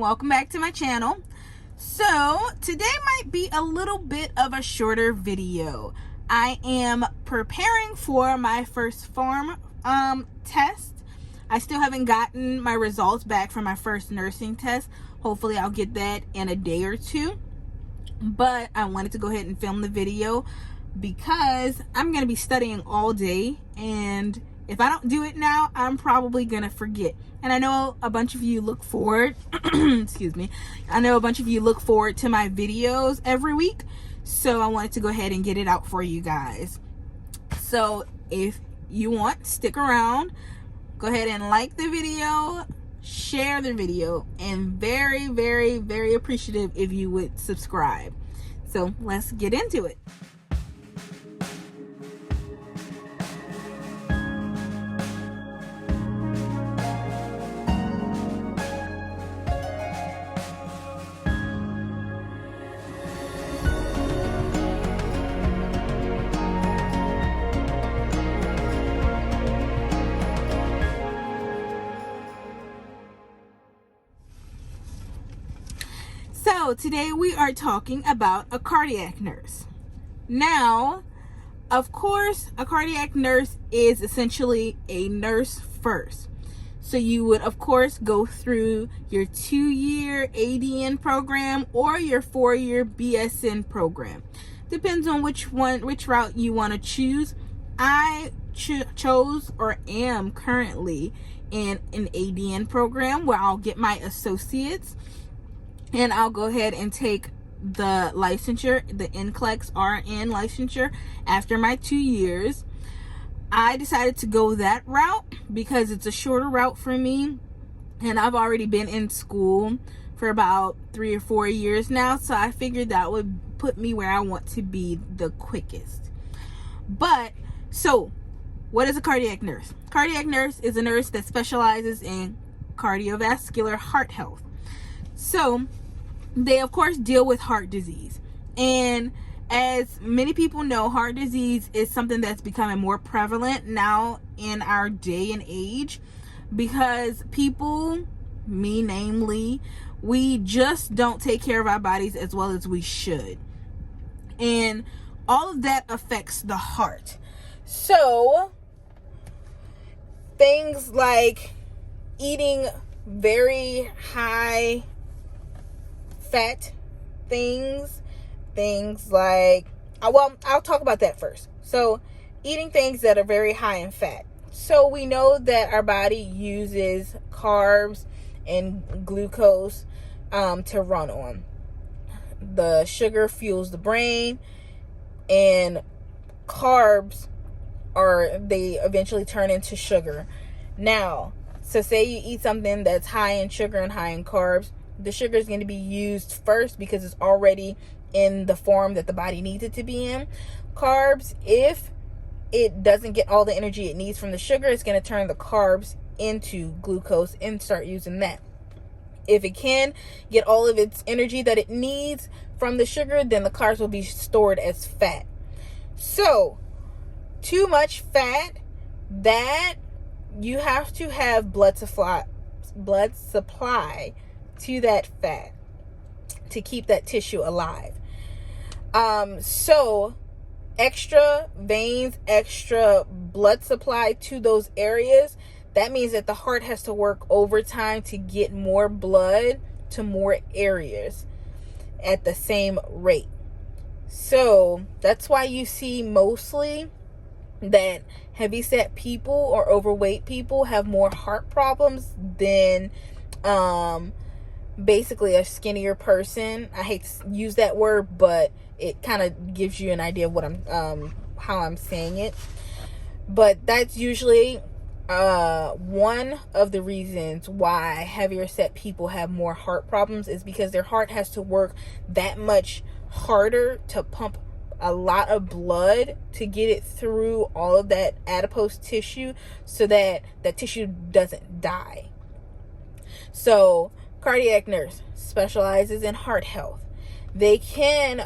welcome back to my channel. So today might be a little bit of a shorter video. I am preparing for my first pharm test. I still haven't gotten my results back from my first nursing test. Hopefully I'll get that in a day or two, but I wanted to go ahead and film the video because I'm going to be studying all day, and if I don't do it now, I'm probably going to forget. And I know a bunch of you look forward, excuse me, I know a bunch of you look forward to my videos every week. So I wanted to go ahead and get it out for you guys. So if you want, stick around, go ahead and like the video, share the video, and very, very, very appreciative if you would subscribe. So let's get into it. So today we are talking about a cardiac nurse. Now, of course, a cardiac nurse is essentially a nurse first. So you would, of course, go through your 2-year ADN program or your 4-year BSN program. Depends on which route you want to choose. I chose or am currently in an ADN program where I'll get my associates. And I'll go ahead and take the licensure, the NCLEX RN licensure after my 2 years. I decided to go that route because it's a shorter route for me. And I've already been in school for about 3 or 4 years now. So I figured that would put me where I want to be the quickest. But, so, what is a cardiac nurse? Cardiac nurse is a nurse that specializes in cardiovascular heart health. So they of course deal with heart disease, and as many people know, heart disease is something that's becoming more prevalent now in our day and age because people, me namely, we just don't take care of our bodies as well as we should, and all of that affects the heart. So things like eating very high fat things like, well, I'll talk about that first. So eating things that are very high in fat. So we know that our body uses carbs and glucose to run on. The sugar fuels the brain, and carbs they eventually turn into sugar. Now, so say you eat something that's high in sugar and high in carbs, the sugar is going to be used first because it's already in the form that the body needs it to be in. Carbs, if it doesn't get all the energy it needs from the sugar, it's going to turn the carbs into glucose and start using that. If it can get all of its energy that it needs from the sugar, then the carbs will be stored as fat. So, too much fat, that you have to have blood supply to that fat to keep that tissue alive. So extra veins, extra blood supply to those areas, that means that the heart has to work overtime to get more blood to more areas at the same rate. So that's why you see mostly that heavyset people or overweight people have more heart problems than basically a skinnier person. I hate to use that word, but it kind of gives you an idea of what how I'm saying it. But that's usually one of the reasons why heavier set people have more heart problems, is because their heart has to work that much harder to pump a lot of blood to get it through all of that adipose tissue so that that tissue doesn't die. So cardiac nurse specializes in heart health. They can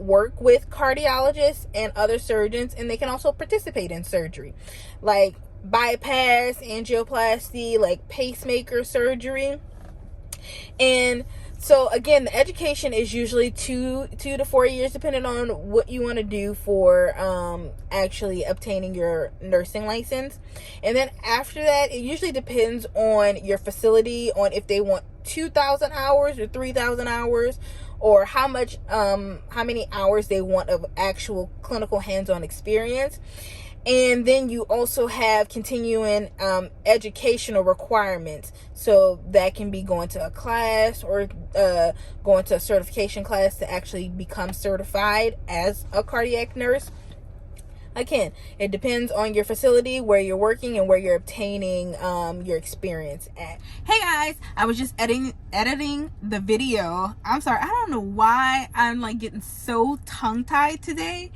work with cardiologists and other surgeons, and they can also participate in surgery like bypass, angioplasty, like pacemaker surgery. And so again, the education is usually 2 to 4 years, depending on what you want to do for actually obtaining your nursing license. And then after that, it usually depends on your facility, on if they want 2,000 hours or 3,000 hours, or how many hours they want of actual clinical hands-on experience. And then you also have continuing educational requirements. So that can be going to a class or going to a certification class to actually become certified as a cardiac nurse. Again, it depends on your facility, where you're working, and where you're obtaining your experience at. Hey guys, I was just editing the video. I'm sorry, I don't know why I'm like getting so tongue-tied today,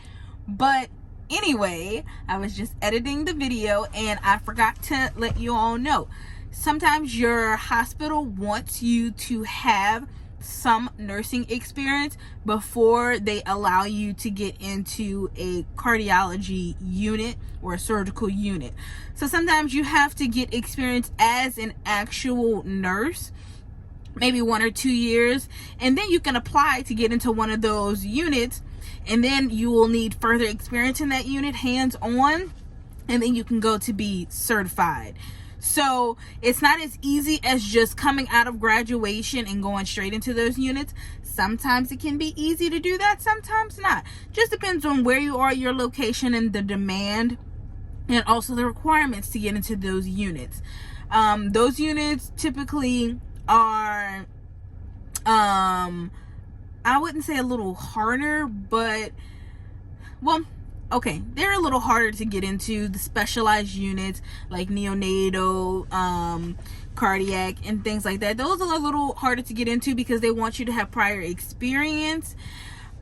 but anyway, I was just editing the video and I forgot to let you all know. Sometimes your hospital wants you to have some nursing experience before they allow you to get into a cardiology unit or a surgical unit. So sometimes you have to get experience as an actual nurse, maybe 1 or 2 years, and then you can apply to get into one of those units. And then you will need further experience in that unit, hands-on, and then you can go to be certified. So it's not as easy as just coming out of graduation and going straight into those units. Sometimes it can be easy to do that, sometimes not. Just depends on where you are, your location, and the demand, and also the requirements to get into those units. Those units typically are I wouldn't say a little harder, but, well, okay, they're a little harder to get into. The specialized units like neonatal, cardiac, and things like that, those are a little harder to get into because they want you to have prior experience.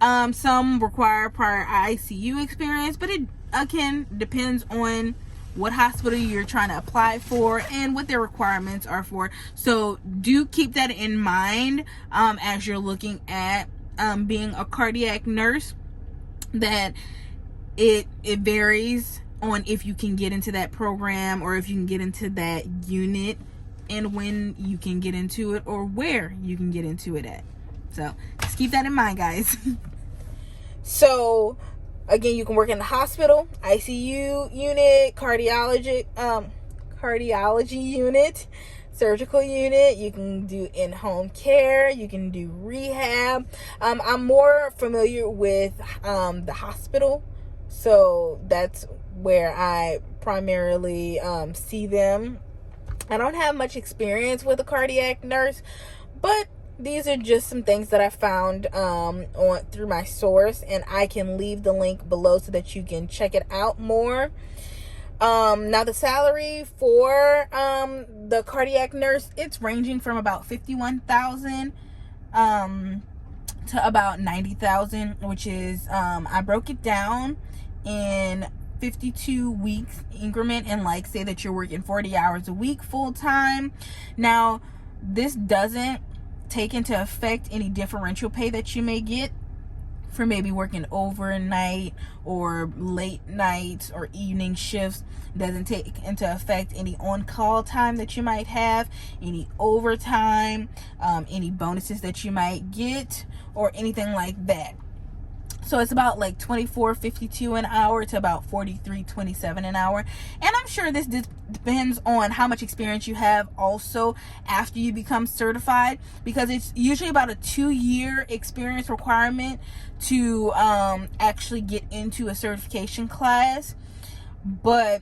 Some require prior ICU experience, but it, again, depends on what hospital you're trying to apply for and what their requirements are for. So do keep that in mind as you're looking at being a cardiac nurse, that it varies on if you can get into that program or if you can get into that unit, and when you can get into it or where you can get into it at. So just keep that in mind, guys. So again, you can work in the hospital, ICU unit, cardiology unit, surgical unit. You can do in-home care. You can do rehab. I'm more familiar with the hospital, so that's where I primarily see them. I don't have much experience with a cardiac nurse, but these are just some things that I found through my source, and I can leave the link below so that you can check it out more. Now the salary for the cardiac nurse, it's ranging from about $51,000 to about $90,000, which is I broke it down in 52 weeks increment, and like say that you're working 40 hours a week full time. Now this doesn't take into effect any differential pay that you may get for maybe working overnight or late nights or evening shifts. Doesn't take into effect any on-call time that you might have, any overtime, any bonuses that you might get, or anything like that. So it's about like $24.52 an hour to about $43.27 an hour. And I'm sure this depends on how much experience you have also after you become certified, because it's usually about a 2-year experience requirement to actually get into a certification class. But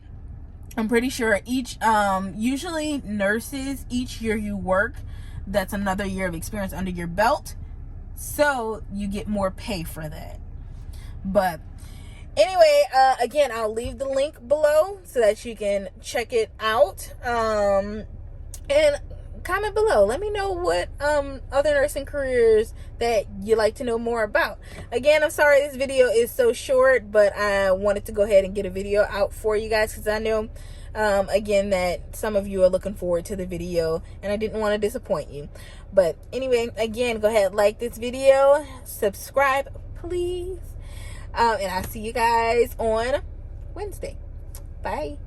I'm pretty sure usually nurses, each year you work, that's another year of experience under your belt, so you get more pay for that. But anyway, again, I'll leave the link below so that you can check it out, and comment below. Let me know what other nursing careers that you like to know more about. Again, I'm sorry this video is so short, but I wanted to go ahead and get a video out for you guys, because I know again that some of you are looking forward to the video, and I didn't want to disappoint you. But anyway, again, go ahead, like this video, subscribe please, and I'll see you guys on Wednesday. Bye.